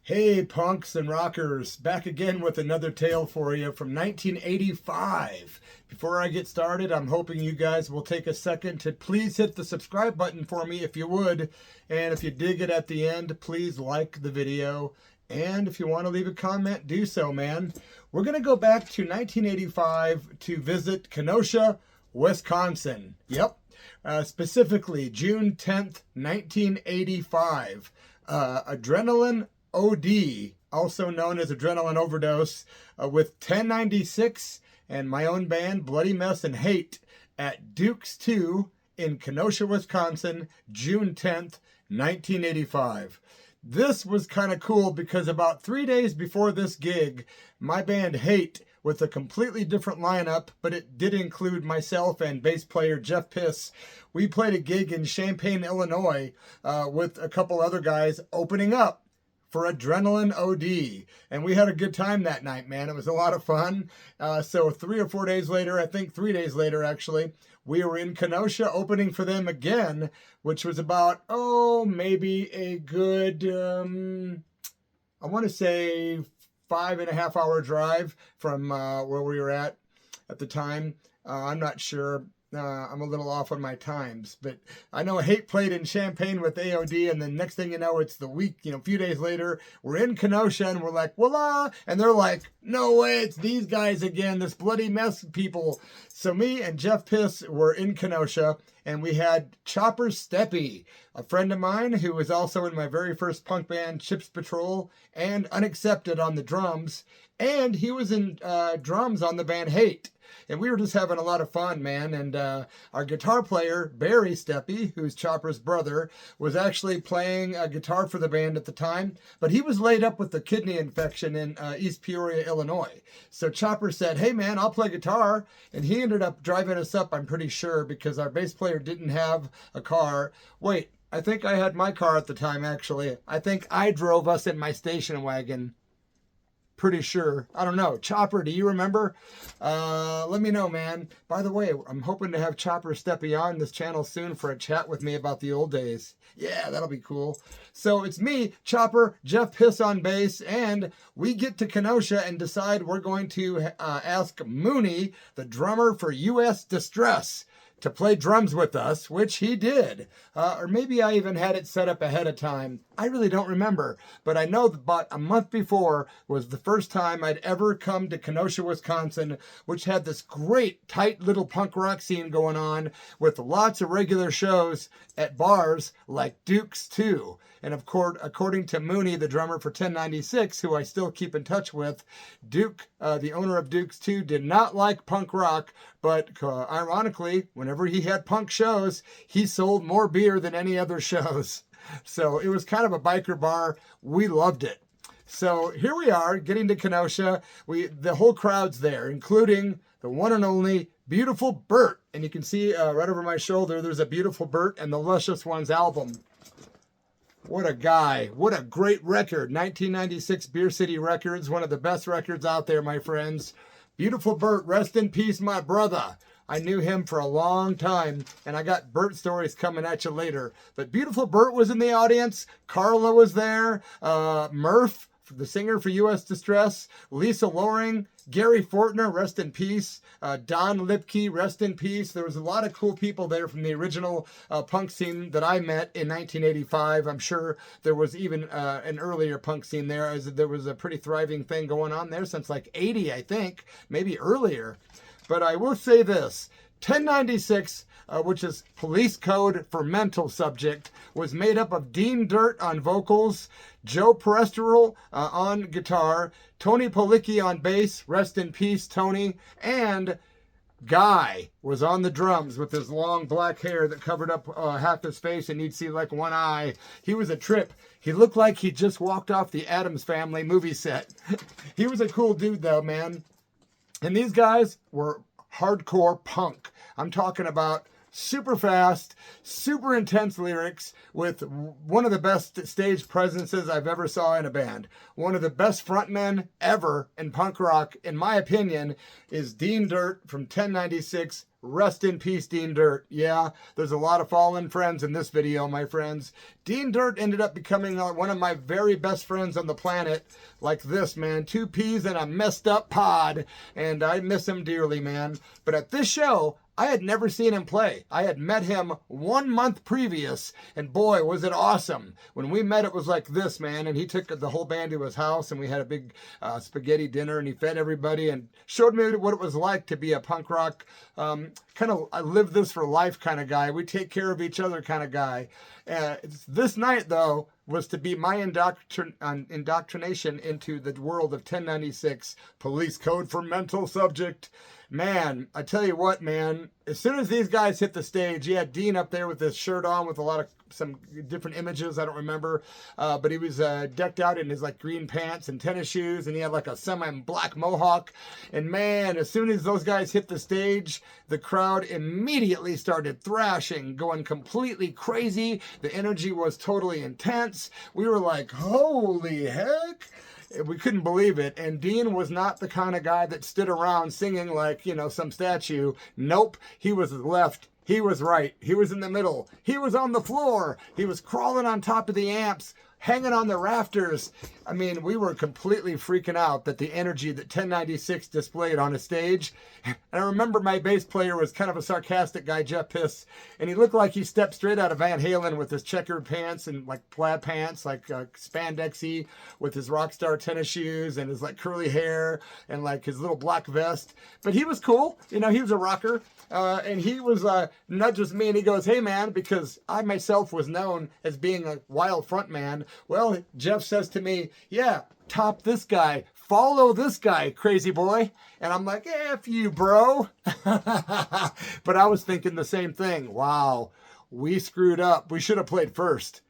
Hey, punks and rockers, back again with another tale for you from 1985. Before I get started, I'm hoping you guys will take a second to please hit the subscribe button for me if you would. And if you dig it at the end, please like the video. And if you want to leave a comment, do so, man. We're going to go back to 1985 to visit Kenosha, Wisconsin. Yep. Specifically, June 10th, 1985. Adrenaline O.D., also known as adrenaline overdose, with 1096 and my own band, Bloody Mess and Hate, at Duke's 2 in Kenosha, Wisconsin, June 10th, 1985. This was kind of cool because about 3 days before this gig, my band Hate, with a completely different lineup, but it did include myself and bass player Jeff Piss, we played a gig in Champaign, Illinois, with a couple other guys opening up for Adrenaline O.D. And we had a good time that night, man. It was a lot of fun. So 3 or 4 days later, I think 3 days later, actually, we were in Kenosha opening for them again, which was about, maybe a good, I want to say 5.5 hour drive from where we were at the time. I'm not sure. I'm a little off on my times, but I know Hate played in Champaign with AOD, and then next thing you know, it's the week, a few days later, we're in Kenosha, and we're like, voila, and they're like, no way, it's these guys again, this Bloody Mess people. So me and Jeff Piss were in Kenosha, and we had Chopper Steppy, a friend of mine who was also in my very first punk band, Chips Patrol, and Unaccepted on the drums, and he was in drums on the band Hate. And we were just having a lot of fun, man. And our guitar player, Barry Steppy, who's Chopper's brother, was actually playing a guitar for the band at the time. But he was laid up with a kidney infection in East Peoria, Illinois. So Chopper said, hey, man, I'll play guitar. And he ended up driving us up, I'm pretty sure, because our bass player didn't have a car. Wait, I think I had my car at the time, actually. I think I drove us in my station wagon. Pretty sure. I don't know. Chopper, do you remember? Let me know, man. By the way, I'm hoping to have Chopper Steppy on this channel soon for a chat with me about the old days. Yeah, that'll be cool. So it's me, Chopper, Jeff Piss on bass, and we get to Kenosha and decide we're going to ask Mooney, the drummer for WAS Distress, to play drums with us, which he did. Or maybe I even had it set up ahead of time. I really don't remember, but I know that about a month before was the first time I'd ever come to Kenosha, Wisconsin, which had this great, tight little punk rock scene going on with lots of regular shows at bars like Duke's 2. And of course, according to Mooney, the drummer for 1096, who I still keep in touch with, Duke, the owner of Duke's 2, did not like punk rock, but ironically, whenever he had punk shows, he sold more beer than any other shows. So it was kind of a biker bar. We loved it. So here we are getting to Kenosha. The whole crowd's there, including the one and only Beautiful Bert. And you can see right over my shoulder, there's a Beautiful Bert and the Luscious Ones album. What a guy. What a great record. 1996 Beer City Records, one of the best records out there, my friends. Beautiful Bert, rest in peace, my brother. I knew him for a long time, and I got Bert stories coming at you later. But Beautiful Bert was in the audience. Carla was there. Murph, the singer for WAS Distress. Lisa Loring. Gary Fortner, rest in peace. Don Lipke, rest in peace. There was a lot of cool people there from the original punk scene that I met in 1985. I'm sure there was even an earlier punk scene there, as there was a pretty thriving thing going on there since like 80, I think, maybe earlier. But I will say this, 1096, which is police code for mental subject, was made up of Dean Dirt on vocals, Joe Perestrel on guitar, Tony Pawlicki on bass, rest in peace, Tony, and Guy was on the drums with his long black hair that covered up half his face, and you'd see like one eye. He was a trip. He looked like he just walked off the Addams Family movie set. He was a cool dude though, man. And these guys were hardcore punk. I'm talking about super fast, super intense lyrics with one of the best stage presences I've ever saw in a band. One of the best frontmen ever in punk rock, in my opinion, is Dean Dirt from 1096. Rest in peace, Dean Dirt. Yeah, there's a lot of fallen friends in this video, my friends. Dean Dirt ended up becoming one of my very best friends on the planet. Like this, man. 2 peas in a messed up pod. And I miss him dearly, man. But at this show, I had never seen him play. I had met him 1 month previous, and boy, was it awesome. When we met, it was like this, man, and he took the whole band to his house, and we had a big spaghetti dinner, and he fed everybody and showed me what it was like to be a punk rock, kind of I live this for life kind of guy. We take care of each other kind of guy. This night, though, was to be my indoctrination into the world of 1096, Police Code for Mental Subject. Man, I tell you what, man, as soon as these guys hit the stage, you had Dean up there with his shirt on with a lot of some different images, I don't remember, but he was decked out in his like green pants and tennis shoes, and he had like a semi-black mohawk, and man, as soon as those guys hit the stage, the crowd immediately started thrashing, going completely crazy. The energy was totally intense. We were like, holy heck. We couldn't believe it. And Dean was not the kind of guy that stood around singing like, you know, some statue. Nope. He was left. He was right. He was in the middle. He was on the floor. He was crawling on top of the amps, hanging on the rafters. I mean, we were completely freaking out that the energy that 1096 displayed on a stage. And I remember my bass player was kind of a sarcastic guy, Jeff Piss, and he looked like he stepped straight out of Van Halen with his checkered pants and like plaid pants, like spandexy, with his rock star tennis shoes and his like curly hair and like his little black vest. But he was cool. You know, he was a rocker. And he was nudges me and he goes, hey man, because I myself was known as being a wild front man. Well, Jeff says to me, yeah, top this guy, follow this guy, crazy boy. And I'm like, F you, bro. But I was thinking the same thing. Wow, we screwed up. We should have played first.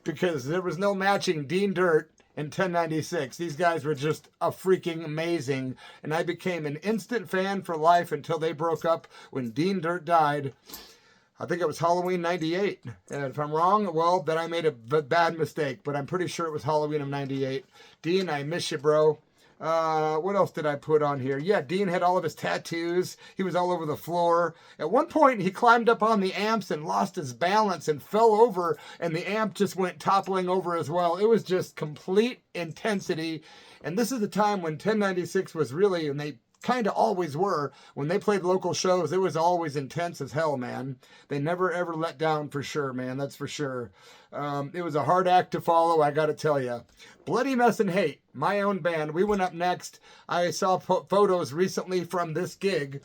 Because there was no matching Dean Dirt in 1096. These guys were just a freaking amazing, and I became an instant fan for life until they broke up when Dean Dirt died. I think it was Halloween 98. And if I'm wrong, well, then I made a bad mistake, but I'm pretty sure it was Halloween of 98. Dean, I miss you, bro. What else did I put on here? Yeah, Dean had all of his tattoos. He was all over the floor. At one point, he climbed up on the amps and lost his balance and fell over, and the amp just went toppling over as well. It was just complete intensity. And this is the time when 1096 was really, and they kind of always were, when they played local shows, it was always intense as hell, man. They never ever let down for sure, man. That's for sure. It was a hard act to follow, I gotta tell you. Bloody Mess and Hate, my own band. We went up next. I saw photos recently from this gig,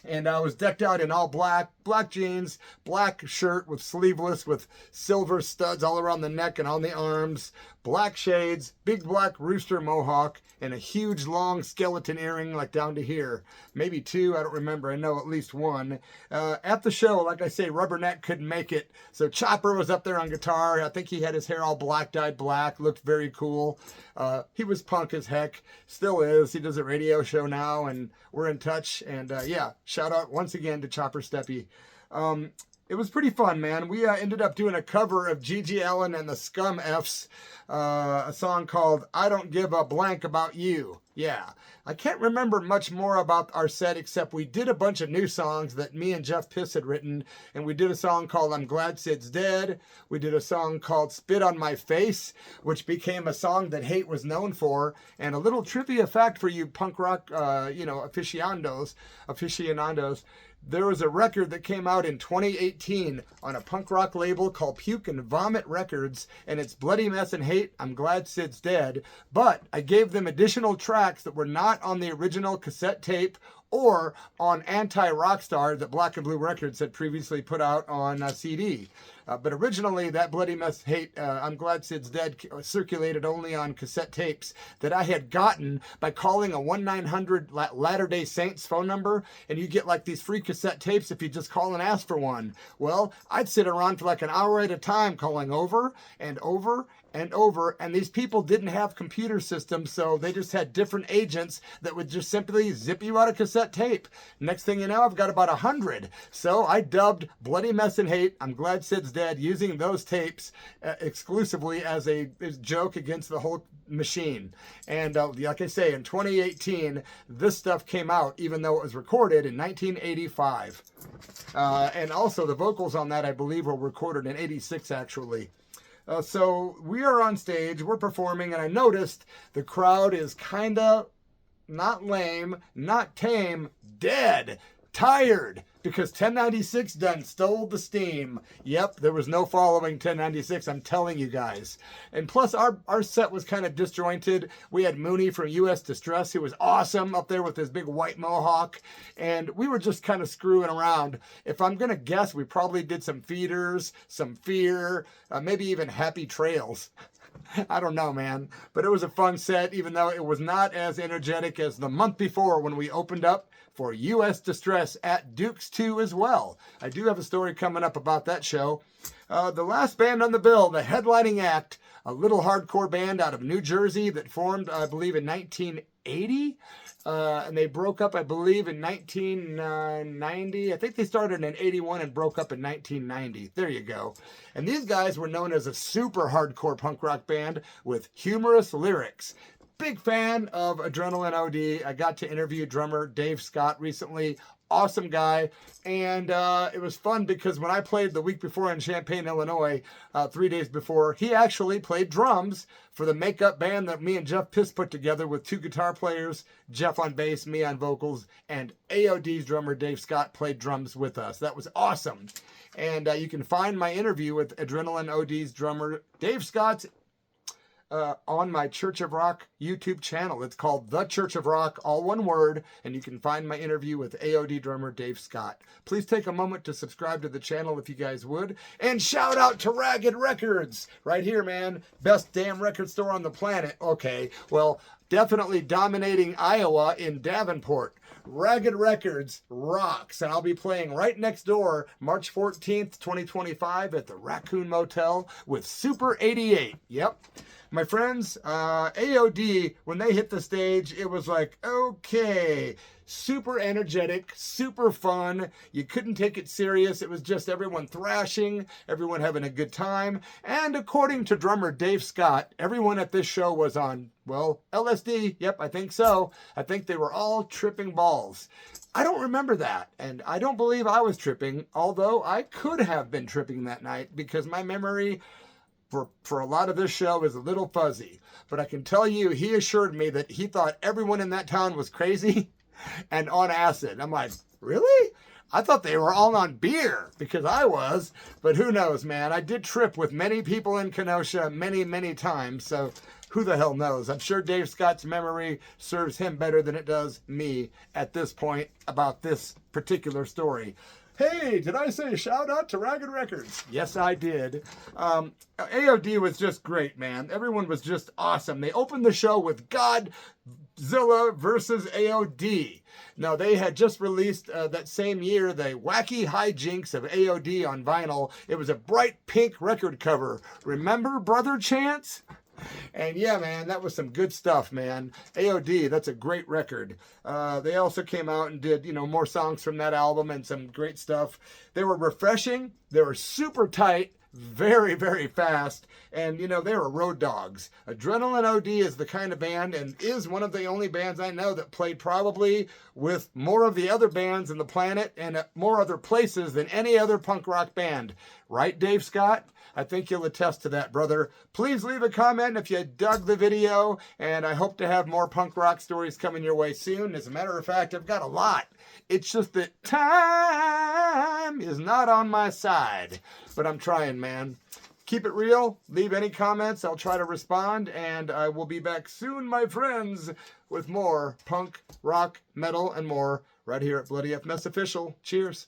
and I was decked out in all black jeans, black shirt with sleeveless with silver studs all around the neck and on the arms, black shades, big black rooster mohawk, and a huge long skeleton earring like down to here. Maybe 2, I don't remember. I know at least 1. At the show, like I say, Rubberneck couldn't make it. So Chopper was up there on guitar. I think he had his hair all black, dyed black. Looked very cool. He was punk as heck. Still is. He does a radio show now, and we're in touch. And yeah, shout out once again to Chopper Steppy. It was pretty fun, man. We ended up doing a cover of G.G. Allen and the Scum F's, a song called I Don't Give a Blank About You. Yeah, I can't remember much more about our set except we did a bunch of new songs that me and Jeff Piss had written, and we did a song called I'm Glad Sid's Dead. We did a song called Spit on My Face, which became a song that Hate was known for. And a little trivia fact for you punk rock, aficionados. There was a record that came out in 2018 on a punk rock label called Puke and Vomit Records, and it's Bloody Mess and Hate, I'm Glad Sid's Dead. But I gave them additional tracks that were not on the original cassette tape or on Anti-Rockstar that Black and Blue Records had previously put out on CD. But originally, that Bloody Mess Hate, I'm Glad Sid's Dead circulated only on cassette tapes that I had gotten by calling a 1-900 Latter-day Saints phone number, and you get like these free cassette tapes if you just call and ask for one. Well, I'd sit around for like an hour at a time calling over and over and over, and these people didn't have computer systems, so they just had different agents that would just simply zip you out a cassette cassette tape. Next thing you know, I've got about 100. So I dubbed Bloody Mess and Hate, I'm Glad Sid's Dead, using those tapes exclusively as a joke against the whole machine. And like I say, in 2018, this stuff came out, even though it was recorded in 1985. And also the vocals on that, I believe, were recorded in 86, actually. So we are on stage, we're performing, and I noticed the crowd is kind of not lame, not tame, dead, tired, because 1096 done stole the steam. Yep, there was no following 1096, I'm telling you guys. And plus, our set was kind of disjointed. We had Mooney from US Distress, who was awesome up there with his big white mohawk, and we were just kind of screwing around. If I'm going to guess, we probably did some Feeders, some Fear, maybe even Happy Trails. I don't know, man. But it was a fun set, even though it was not as energetic as the month before when we opened up for US Distress at Duke's 2 as well. I do have a story coming up about that show. The last band on the bill, the headlining act, a little hardcore band out of New Jersey that formed, I believe, in 1980. And they broke up, I believe, in 1990. I think they started in 81 and broke up in 1990. There you go. And these guys were known as a super hardcore punk rock band with humorous lyrics. Big fan of Adrenaline O.D. I got to interview drummer Dave Scott recently. Awesome guy. And it was fun because when I played the week before in Champaign, Illinois, 3 days before, he actually played drums for the makeup band that me and Jeff Piss put together with 2 guitar players, Jeff on bass, me on vocals, and AOD's drummer Dave Scott played drums with us. That was awesome. And you can find my interview with Adrenaline O.D.'s drummer Dave Scott's on my Church of Rock YouTube channel. It's called The Church of Rock, all one word, and you can find my interview with AOD drummer Dave Scott. Please take a moment to subscribe to the channel if you guys would. And shout out to Ragged Records. Right here, man. Best damn record store on the planet. Okay, well, definitely dominating Iowa in Davenport. Ragged Records rocks, and I'll be playing right next door March 14th, 2025 at the Raccoon Motel with Super 88. Yep. My friends, AOD, when they hit the stage, it was like, okay, super energetic, super fun. You couldn't take it serious. It was just everyone thrashing, everyone having a good time. And according to drummer Dave Scott, everyone at this show was on, well, LSD. Yep, I think so. I think they were all tripping balls. I don't remember that, and I don't believe I was tripping, although I could have been tripping that night because my memory for a lot of this show is a little fuzzy. But I can tell you, he assured me that he thought everyone in that town was crazy and on acid. I'm like, really? I thought they were all on beer, because I was, but who knows, man. I did trip with many people in Kenosha many, many times, so who the hell knows? I'm sure Dave Scott's memory serves him better than it does me at this point about this particular story. Hey, did I say shout out to Ragged Records? Yes, I did. AOD was just great, man. Everyone was just awesome. They opened the show with Godzilla versus AOD. Now, they had just released that same year the Wacky Hijinks of AOD on vinyl. It was a bright pink record cover. Remember Brother Chance? And yeah, man, that was some good stuff, man. AOD, that's a great record. They also came out and did, more songs from that album and some great stuff. They were refreshing. They were super tight, very, very fast. And, they were road dogs. Adrenaline O.D. is the kind of band and is one of the only bands I know that played probably with more of the other bands in the planet and at more other places than any other punk rock band. Right, Dave Scott? I think you'll attest to that, brother. Please leave a comment if you dug the video, and I hope to have more punk rock stories coming your way soon. As a matter of fact, I've got a lot. It's just that time is not on my side, but I'm trying, man. Keep it real. Leave any comments. I'll try to respond, and I will be back soon, my friends, with more punk, rock, metal, and more right here at Bloody F Mess Official. Cheers.